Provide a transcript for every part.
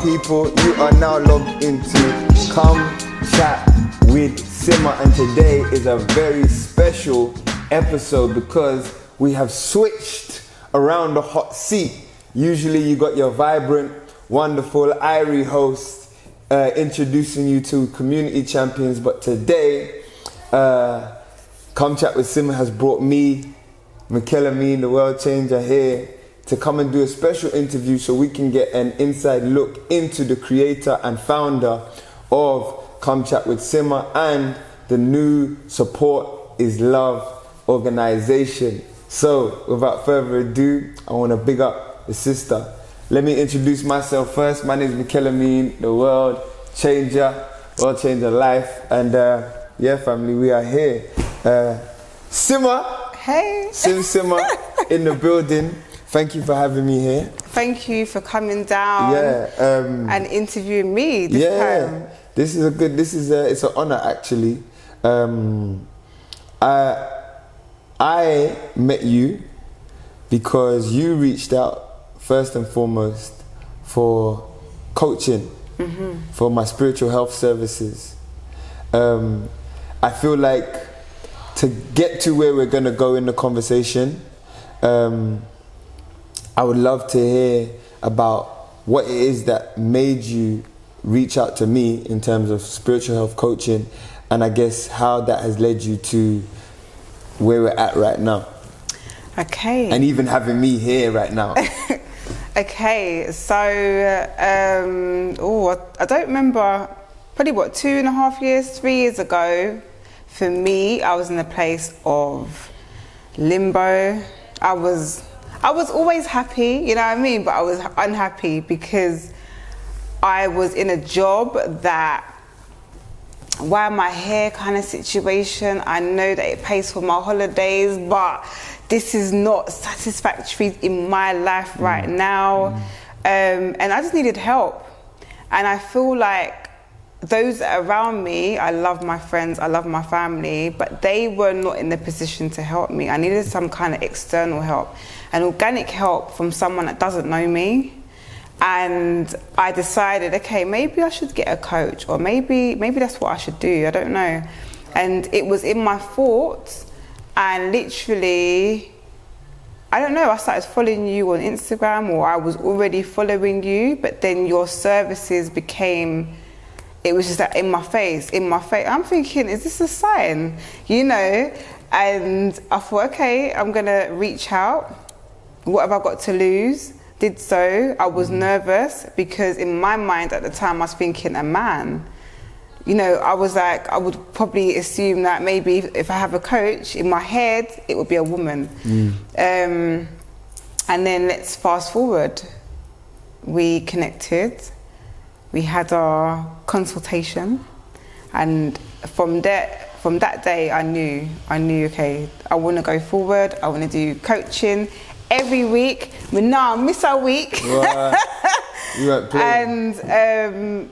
people, you are now logged into Come Chat with Sima, and today is a very special episode because we have switched around the hot seat. Usually you got your vibrant, wonderful Irie host introducing you to community champions, but today Come Chat with Sima has brought me, Mikel Ameen, the world changer, here to come and do a special interview so we can get an inside look into the creator and founder of Come Chat with Sima and the new Support is Love organization. So without further ado, I want to big up the sister. Let me introduce myself first. My name is Mikel Ameen, the world changer life, and yeah, family, we are here. Sima, hey, Sima in the building. Thank you for having me here. Thank you for coming down and interviewing me this time. It's an honor actually. I met you because you reached out first and foremost for coaching, for my spiritual health services. I feel like to get to where we're gonna go in the conversation, I would love to hear about what it is that made you reach out to me in terms of spiritual health coaching, and I guess how that has led you to where we're at right now. Okay. And even having me here right now. Okay, so, I don't remember, probably 2.5 years, 3 years ago, for me, I was in a place of limbo. I was always happy, you know what I mean? But I was unhappy because I was in a job that, wear my hair kind of situation. I know that it pays for my holidays, but this is not satisfactory in my life right now. And I just needed help. And I feel like those around me, I love my friends, I love my family, but they were not in the position to help me. I needed some kind of external help, an organic help from someone that doesn't know me. And I decided, okay, maybe I should get a coach, or maybe that's what I should do, I don't know. And it was in my thoughts, and literally, I don't know, I started following you on Instagram, or I was already following you, but then your services became, it was just like in my face. I'm thinking, is this a sign? You know? And I thought, okay, I'm gonna reach out. What have I got to lose? Did so. I was nervous because in my mind at the time I was thinking a man. You know, I was like, I would probably assume that maybe if I have a coach in my head, it would be a woman. And then let's fast forward. We connected. We had our consultation, and from that day I knew, okay, I want to go forward. I want to do coaching every week. But now I miss a week. Right. You weren't playing. And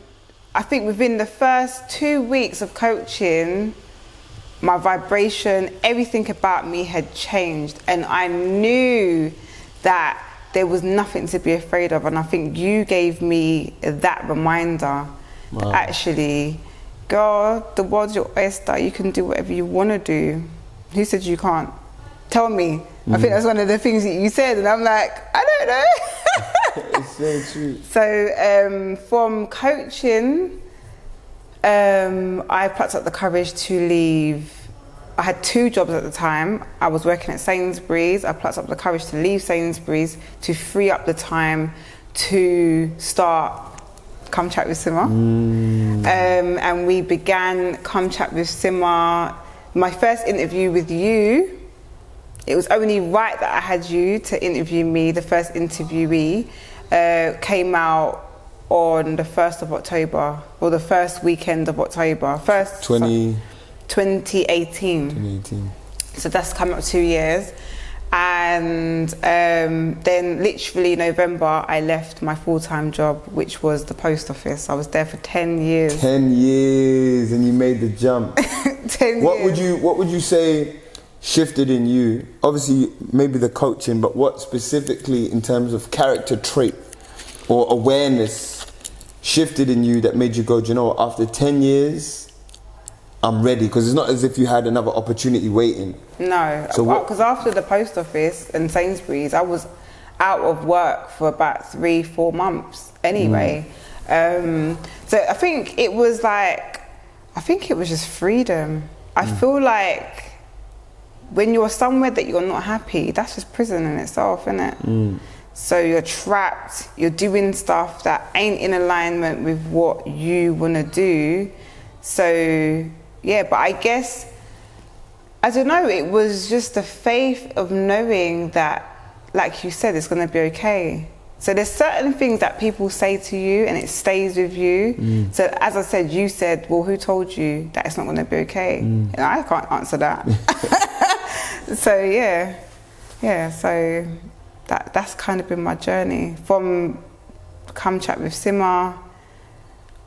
I think within the first 2 weeks of coaching, my vibration, everything about me had changed, and I knew that there was nothing to be afraid of. And I think you gave me that reminder. Wow. That actually, girl, the world's your oyster. You can do whatever you want to do. Who said you can't? Tell me. I think that's one of the things that you said, and I'm like, I don't know. It's so true. So from coaching, I plucked up the courage to leave. I had 2 jobs at the time. I was working at Sainsbury's. I plucked up the courage to leave Sainsbury's to free up the time to start Come Chat with Sima. And we began Come Chat with Sima. My first interview with you, it was only right that I had you to interview me. The first interviewee came out on the 1st of October, or the first weekend of October. 2018. So that's come up 2 years. And then literally November, I left my full-time job, which was the post office. I was there for 10 years. 10 years, and you made the jump. 10 years. What would you say shifted in you? Obviously, maybe the coaching, but what specifically in terms of character trait or awareness shifted in you that made you go, do you know what, after 10 years, I'm ready? Because it's not as if you had another opportunity waiting. No, So because after the post office and Sainsbury's, I was out of work for about 3-4 months anyway. So I think it was just freedom. I feel like when you're somewhere that you're not happy, that's just prison in itself, isn't it? So you're trapped, you're doing stuff that ain't in alignment with what you want to do. So yeah, but I guess, I don't know, it was just the faith of knowing that, like you said, it's going to be okay. So there's certain things that people say to you and it stays with you. So as I said, you said, well, who told you that it's not going to be okay? And I can't answer that. So so that's kind of been my journey. From Come Chat With Sima,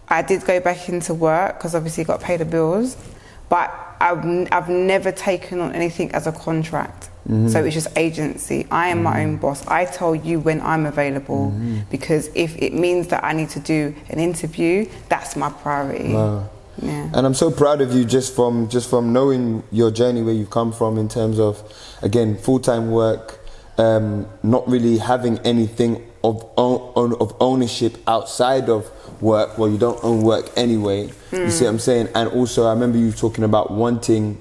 I did go back into work because obviously got to pay the bills, but I've never taken on anything as a contract. So it's just agency. I am my own boss. I tell you when I'm available, because if it means that I need to do an interview, that's my priority. Wow. Yeah. And I'm so proud of you just from knowing your journey, where you've come from in terms of, again, full-time work, not really having anything of ownership outside of work. Well, you don't own work anyway. You see what I'm saying? And also, I remember you talking about wanting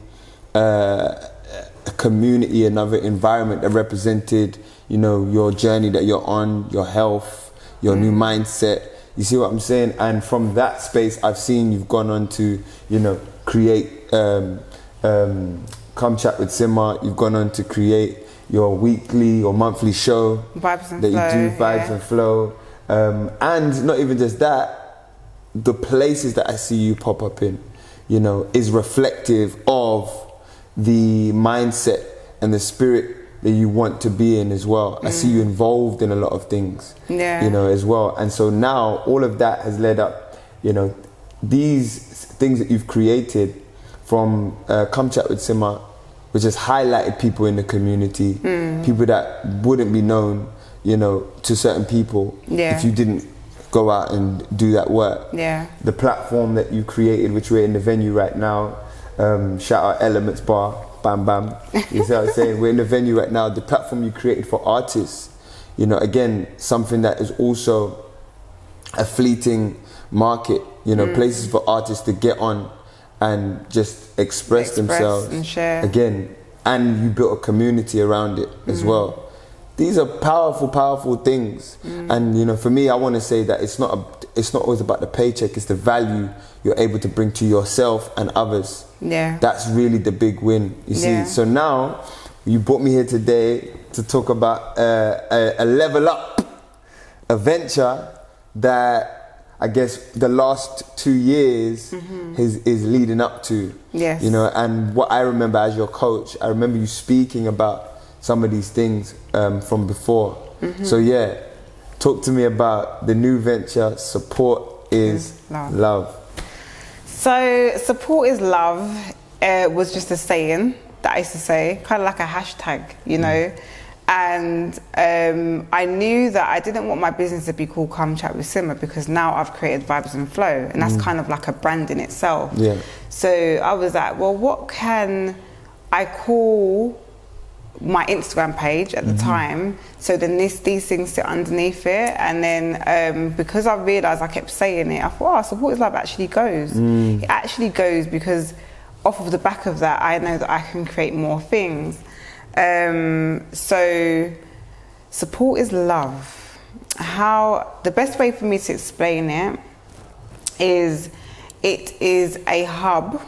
a community, another environment that represented, you know, your journey that you're on, your health, your new mindset. You see what I'm saying? And from that space, I've seen you've gone on to, you know, create Come Chat With Sima. You've gone on to create your weekly or monthly show Vibes and that Flow, you do, Vibes and Flow. And not even just that, the places that I see you pop up in, you know, is reflective of the mindset and the spirit that you want to be in as well. I see you involved in a lot of things, you know, as well. And so now all of that has led up, you know, these things that you've created from Come Chat With Sima, which has highlighted people in the community, people that wouldn't be known, you know, to certain people if you didn't go out and do that work. The platform that you created, which we're in the venue right now, shout out Elements Bar, bam bam. You see what I'm saying? We're in the venue right now. The platform you created for artists, you know, again, something that is also a fleeting market, you know, places for artists to get on and just express themselves and share. Again, and you built a community around it as well. These are powerful things. And you know, for me, I want to say that it's not always about the paycheck. It's the value you're able to bring to yourself and others. That's really the big win, you see. So now you brought me here today to talk about a level up, a venture that I guess the last 2 years is leading up to. You know, and what I remember as your coach, I remember you speaking about some of these things from before. So yeah, talk to me about the new venture, Support is Love. So Support is Love was just a saying that I used to say, kind of like a hashtag, you know. And I knew that I didn't want my business to be called Come Chat With Sima, because now I've created Vibes and Flow, and that's kind of like a brand in itself. So I was like, well, what can I call my Instagram page at the time, so then these things sit underneath it. And then because I realised I kept saying it, I thought, oh, Support is Love actually goes. It actually goes, because off of the back of that, I know that I can create more things. So Support is Love. How the best way for me to explain it is a hub,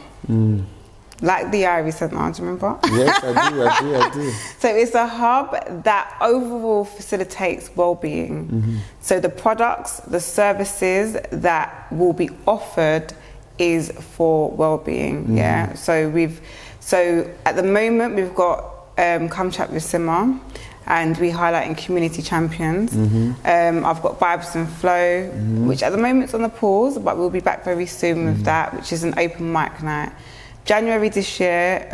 like the Ivy Centre, do you remember? Yes, I do. So it's a hub that overall facilitates well-being. So the products, the services that will be offered is for well-being. So at the moment we've got Come Chat With Sima, and we highlight in community champions. I've got Vibes and Flow, which at the moment is on the pause, but we'll be back very soon with that, which is an open mic night. January this year,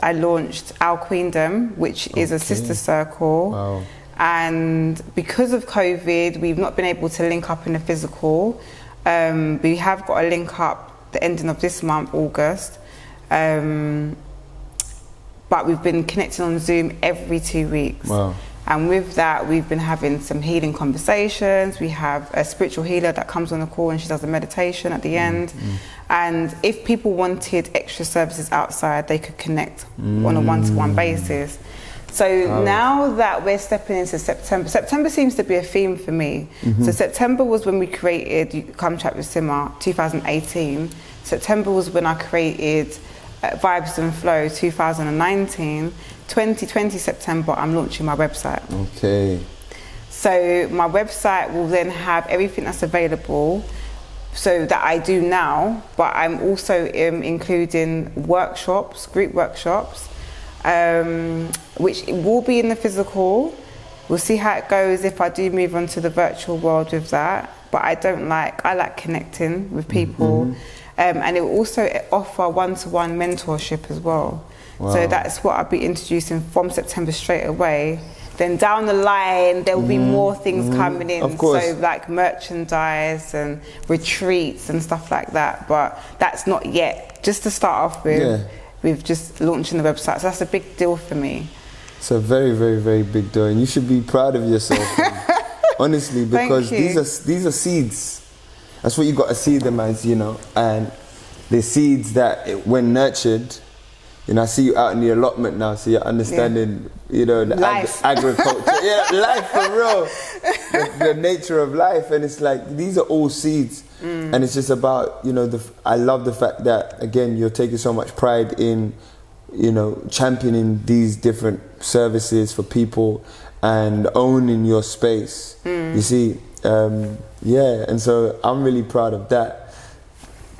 I launched Our Queendom, which is a sister circle. And because of COVID, we've not been able to link up in the physical. We have got a link up the ending of this month, August. But we've been connecting on Zoom every 2 weeks. Wow. And with that, we've been having some healing conversations. We have a spiritual healer that comes on the call and she does a meditation at the end. And if people wanted extra services outside, they could connect on a one-to-one basis. So now that we're stepping into September seems to be a theme for me. So September was when we created Come Chat With Sima, 2018. September was when I created Vibes and Flow, 2019. 2020 September, I'm launching my website. Okay. So my website will then have everything that's available, so that I do now, but I'm also including workshops, group workshops, which will be in the physical. We'll see how it goes if I do move on to the virtual world with that. But I like connecting with people. And it will also offer one-to-one mentorship as well. Wow. So that's what I'll be introducing from September straight away. Then down the line, there will be more things coming in. Of course. So like merchandise and retreats and stuff like that. But that's not yet. Just to start off with, we've just launching the website. So that's a big deal for me. It's a very, very, very big deal. And you should be proud of yourself. Honestly, because these are seeds. That's what you got to see them as, you know. And the seeds that, when nurtured, you know, I see you out in the allotment now, so you're understanding, you know, the agriculture. Life for real. The nature of life. And it's like, these are all seeds. And it's just about, you know, I love the fact that, again, you're taking so much pride in, you know, championing these different services for people and owning your space. You see, and so I'm really proud of that.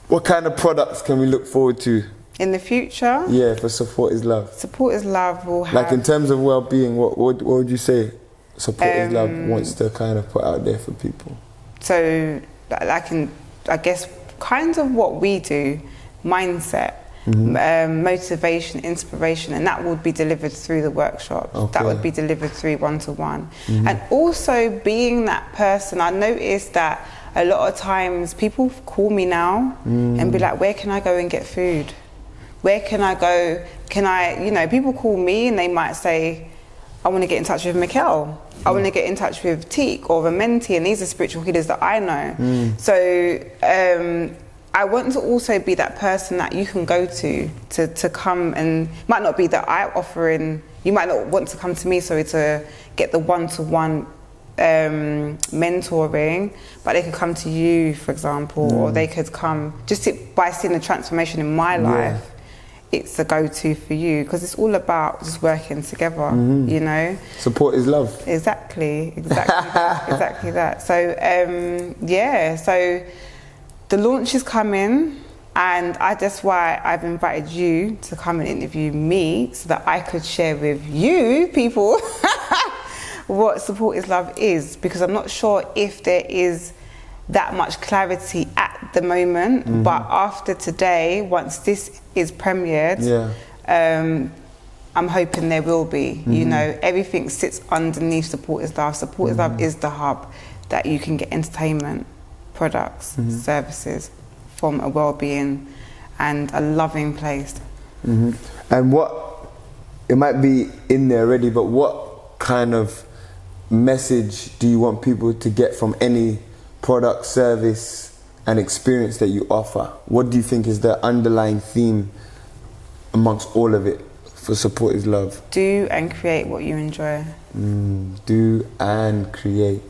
What kind of products can we look forward to? In the future? Yeah, for Support Is Love. Support Is Love will have... Like in terms of well-being, what would you say Support Is Love wants to kind of put out there for people? So, I guess, kind of what we do, mindset, motivation, inspiration, and that would be delivered through the workshop. Okay. That would be delivered through one-to-one. And also being that person, I noticed that a lot of times people call me now and be like, where can I go and get food? Where can I go? People call me and they might say, I want to get in touch with Mikel. I want to get in touch with Teak or a mentee, and these are spiritual healers that I know. So I want to also be that person that you can go to come, and might not be that I offering, you might not want to come to me, to get the one-to-one mentoring, but they could come to you, for example, or they could come just by seeing the transformation in my life. It's the go-to for you, because it's all about just working together, you know. Support is love. Exactly that. So so the launch is coming, and that's why I've invited you to come and interview me, so that I could share with you people what Support Is Love is, because I'm not sure if there is that much clarity at the moment, but after today, once this is premiered, I'm hoping there will be. You know, everything sits underneath Support Is Love. Support Is Love is the hub that you can get entertainment, products, services from a well-being and a loving place. And what, it might be in there already, but what kind of message do you want people to get from any product, service and experience that you offer? What do you think is the underlying theme amongst all of it for Support Is Love? Do and create what you enjoy. Do and create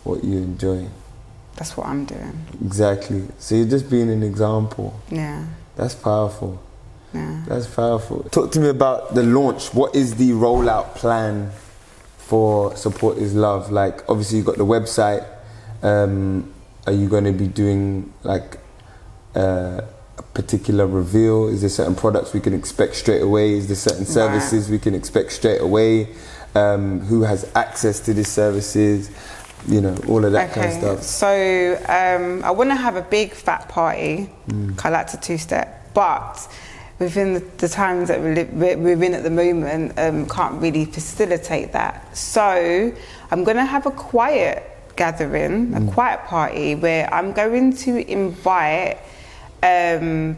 what you enjoy. That's what I'm doing. Exactly. So you're just being an example. Yeah. That's powerful. Yeah. That's powerful. Talk to me about the launch. What is the rollout plan for Support Is Love? Like, obviously you've got the website. Are you going to be doing like a particular reveal? Is there certain products we can expect straight away? Is there certain services we can expect straight away? Who has access to these services? You know, all of that kind of stuff. So I want to have a big fat party. I like to two-step, but within the times that we're in at the moment, can't really facilitate that. So I'm going to have a quiet gathering, a quiet party, where I'm going to invite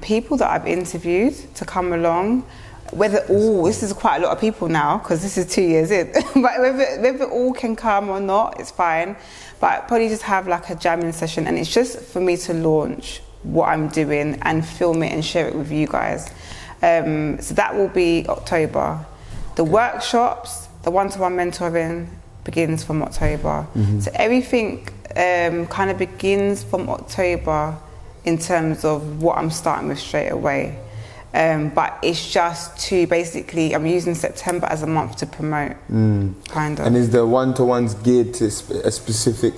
people that I've interviewed to come along. This is quite a lot of people now because this is 2 years in, but whether all can come or not, it's fine. But probably just have like a jamming session, and it's just for me to launch what I'm doing and film it and share it with you guys. So that will be October. The workshops, the one-to-one mentoring begins from October. So everything kind of begins from October in terms of what I'm starting with straight away. But it's just to basically, I'm using September as a month to promote, kind of. And is the one-to-ones geared to a specific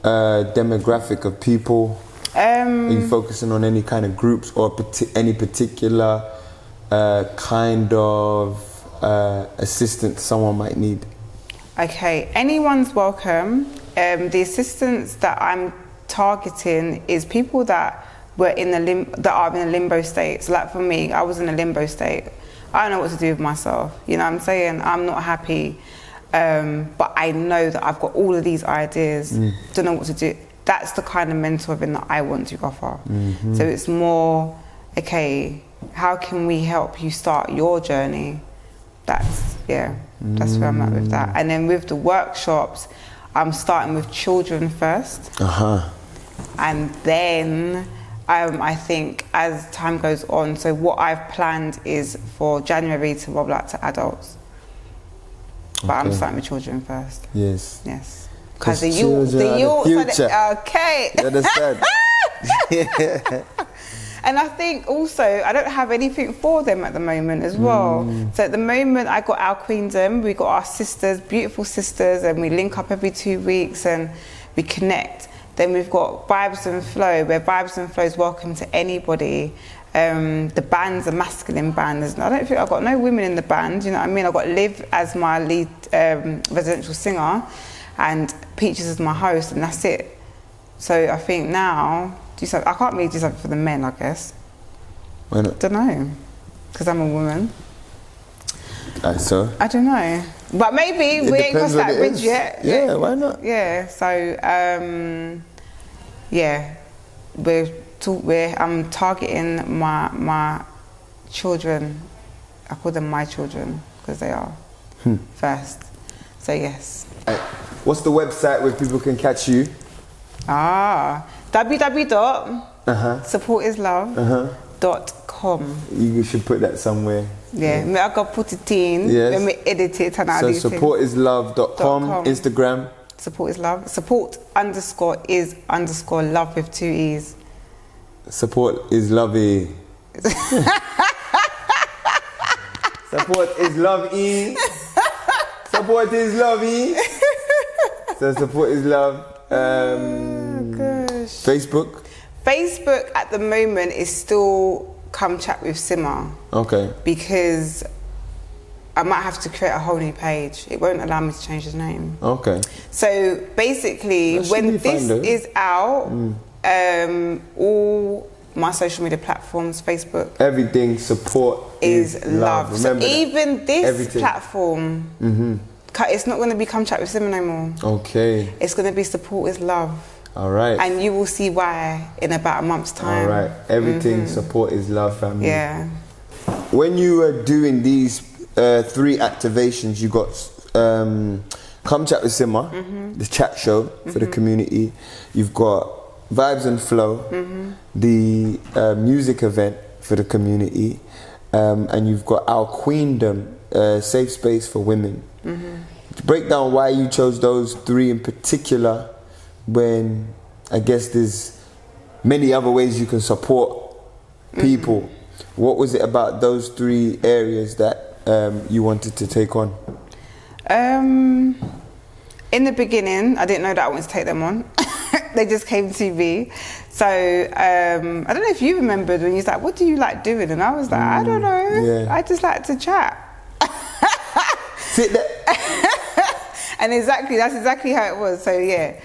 demographic of people? Are you focusing on any kind of groups or any particular kind of assistance someone might need? Okay, anyone's welcome. The assistance that I'm targeting is people that were in that are in a limbo state. So like for me, I was in a limbo state. I don't know what to do with myself. You know what I'm saying? I'm not happy, but I know that I've got all of these ideas. Don't know what to do. That's the kind of mentoring that I want to offer. So it's more, okay, how can we help you start your journey? That's where I'm at with that. And then with the workshops, I'm starting with children first. And then I think as time goes on, so what I've planned is for January to roll out to adults. But I'm starting with children first. Yes. Because the youth okay. You understand? And I think also, I don't have anything for them at the moment as well. So at the moment, I got our queendom, we got our sisters, beautiful sisters, and we link up every 2 weeks and we connect. Then we've got Vibes and Flow, where Vibes and Flow is welcome to anybody. The band's a masculine band. I don't think I've got no women in the band, you know what I mean? I've got Liv as my lead residential singer and Peaches as my host, and that's it. So I think now, I can't really do something for the men, I guess. Why not? Don't know, because I'm a woman. So? I don't know. But maybe we ain't crossed that bridge yet. Yeah, why not? Yeah, so, I'm targeting my children. I call them my children, because they are first. So, yes. What's the website where people can catch you? www.supportislove.com. You should put that somewhere. Yeah, I got put it in when we edit it and so supportislove.com, Instagram. Support is love. Support_is_love with 2 E's. Support is lovey. Support is lovey. Support is lovey. So support is love. Facebook at the moment is still Come Chat With Sima. Okay. Because I might have to create a whole new page. It won't allow me to change his name. Okay. So basically, when this is out, all my social media platforms, Facebook, everything, support is love. Remember so even this platform, it's not going to be Come Chat With Sima no more. Okay. It's going to be Support Is Love. All right. And you will see why in about a month's time. All right. Everything Support Is Love, family. Yeah. When you were doing these 3 activations, you got Come Chat With Sima, the chat show for the community. You've got Vibes and Flow, the music event for the community, and you've got Our Queendom, safe space for women. To break down why you chose those 3 in particular, when I guess there's many other ways you can support people. What was it about those 3 areas that you wanted to take on? In the beginning, I didn't know that I wanted to take them on. They just came to me. So I don't know if you remembered when you was like, what do you like doing? And I was like, I don't know. Yeah. I just like to chat. Sit there. And that's exactly how it was. So yeah,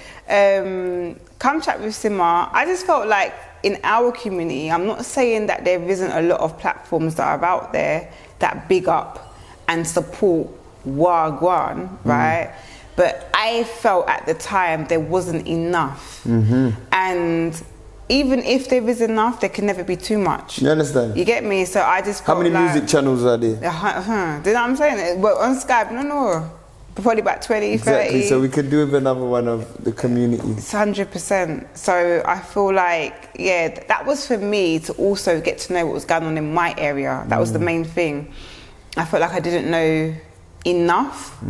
Come Chat With Sima. I just felt like in our community, I'm not saying that there isn't a lot of platforms that are out there that big up and support Wagwan, right? But I felt at the time there wasn't enough. And even if there is enough, there can never be too much. You understand? You get me? So I just felt How many music channels are there? Do you know what I'm saying? Well, on Skype, no. Probably about 20, Exactly. 30. So we could do with another one of the community. It's 100%. So I feel like, yeah, that was for me to also get to know what was going on in my area. That was the main thing. I felt like I didn't know enough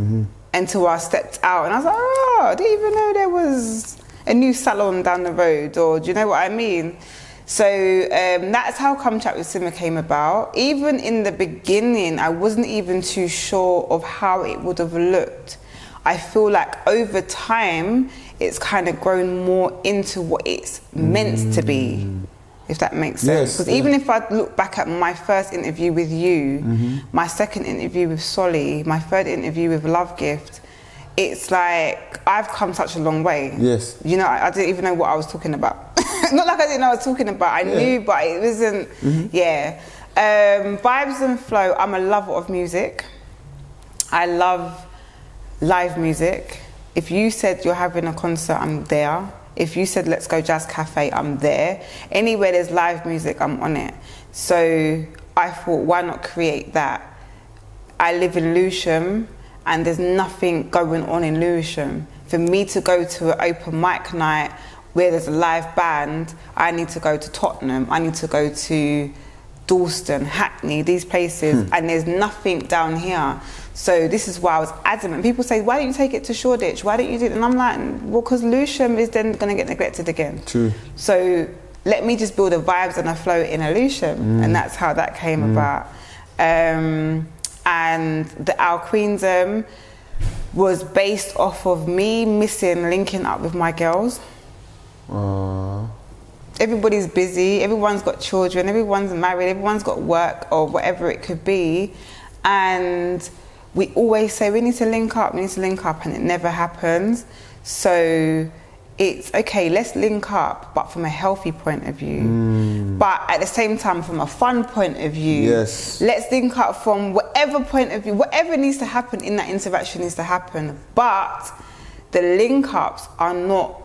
until I stepped out. And I was like, oh, I didn't even know there was a new salon down the road. Or do you know what I mean? So that's how Come Chat With Sima came about. Even in the beginning, I wasn't even too sure of how it would have looked. I feel like over time, it's kind of grown more into what it's meant to be, if that makes sense. Because even if I look back at my first interview with you, my second interview with Solly, my third interview with Love Gift, it's like I've come such a long way. Yes. You know, I didn't even know what I was talking about. Not like I didn't know what I was talking about. I knew, but it wasn't. Vibes and flow. I'm a lover of music. I love live music. If you said you're having a concert, I'm there. If you said let's go jazz cafe, I'm there. Anywhere there's live music, I'm on it. So I thought, why not create that? I live in Lewisham, and there's nothing going on in Lewisham. For me to go to an open mic night where there's a live band, I need to go to Tottenham, I need to go to Dalston, Hackney, these places, and there's nothing down here. So this is why I was adamant. People say, why don't you take it to Shoreditch? Why don't you do it? And I'm like, well, because Lewisham is then going to get neglected again. True. So let me just build a vibes and a flow in a Lewisham. And that's how that came about. And the Our Queendom was based off of me missing linking up with my girls. Everybody's busy, everyone's got children, everyone's married, everyone's got work or whatever it could be, and we always say we need to link up, and it never happens. So it's okay, let's link up, but from a healthy point of view, but at the same time from a fun point of view. Yes. Let's link up from whatever point of view, whatever needs to happen in that interaction needs to happen, but the link ups are not,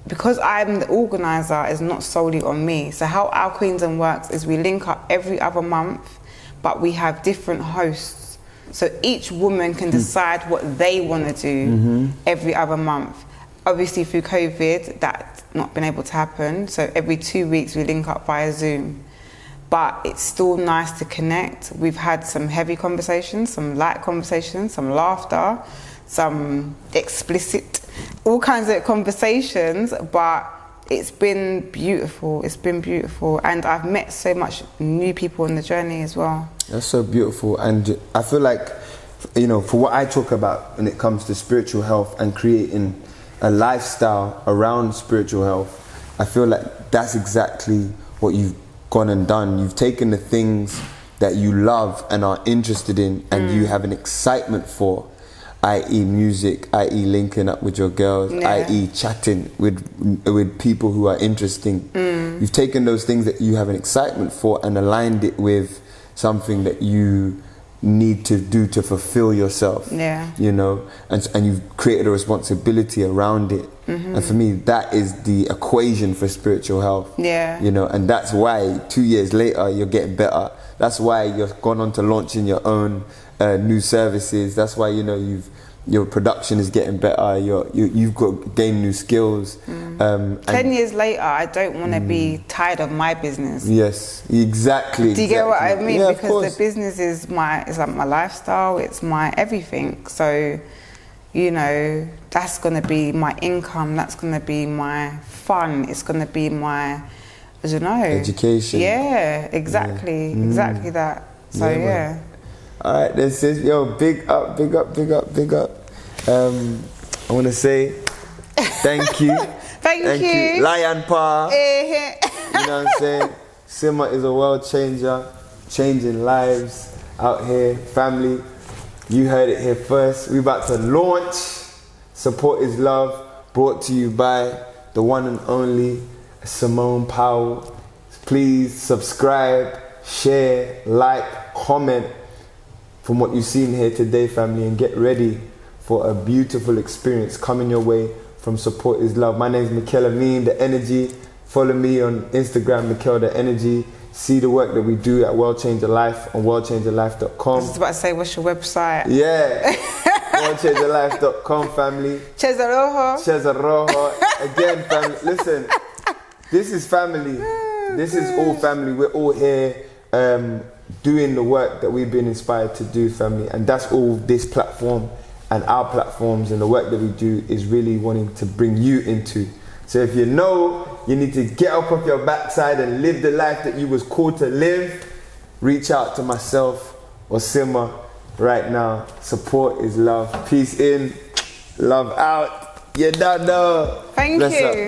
because I'm the organizer, is not solely on me. So how Our Queendom works is we link up every other month, but we have different hosts. So each woman can decide what they want to do every other month. Obviously through COVID, that's not been able to happen. So every 2 weeks we link up via Zoom. But it's still nice to connect. We've had some heavy conversations, some light conversations, some laughter, some explicit, all kinds of conversations, but it's been beautiful. It's been beautiful. And I've met so much new people on the journey as well. That's so beautiful. And I feel like, you know, for what I talk about when it comes to spiritual health and creating a lifestyle around spiritual health, I feel like that's exactly what you've gone and done. You've taken the things that you love and are interested in and you have an excitement for, i.e. music, i.e. linking up with your girls, i.e. chatting with people who are interesting. You've taken those things that you have an excitement for and aligned it with something that you need to do to fulfill yourself. You know, and you've created a responsibility around it. And for me, that is the equation for spiritual health. You know, and that's why 2 years later you're getting better. That's why you've gone on to launching your own new services. That's why, you know, your production is getting better. You've got gained new skills. 10 years later, I don't want to be tired of my business. Yes, exactly. Do you get what I mean? Yeah, because the business is like my lifestyle. It's my everything. So, you know, that's going to be my income. That's going to be my fun. It's going to be my, I don't know, education. Yeah, exactly, exactly that. So yeah. All right, this is big up. I want to say thank you. Thank you. Lion Pa. You know what I'm saying? Sima is a world changer, changing lives out here. Family, you heard it here first. We're about to launch Support is Love, brought to you by the one and only Simone Powell. Please subscribe, share, like, comment from what you've seen here today, family, and get ready for a beautiful experience coming your way from Support is Love. My name is Mikel Ameen, The Energy. Follow me on Instagram, Mikel The Energy. See the work that we do at World Changer Life on worldchangerlife.com. I was about to say, what's your website? Yeah, worldchangerlife.com, family. Cesarojo. Again, family, listen, this is family. This is all family. We're all here doing the work that we've been inspired to do, family. And that's all this platform and our platforms and the work that we do is really wanting to bring you into. So if you know you need to get up off your backside and live the life that you was called to live, reach out to myself or Sima right now. Support is love. Peace in, love out. You don't know. Thank you.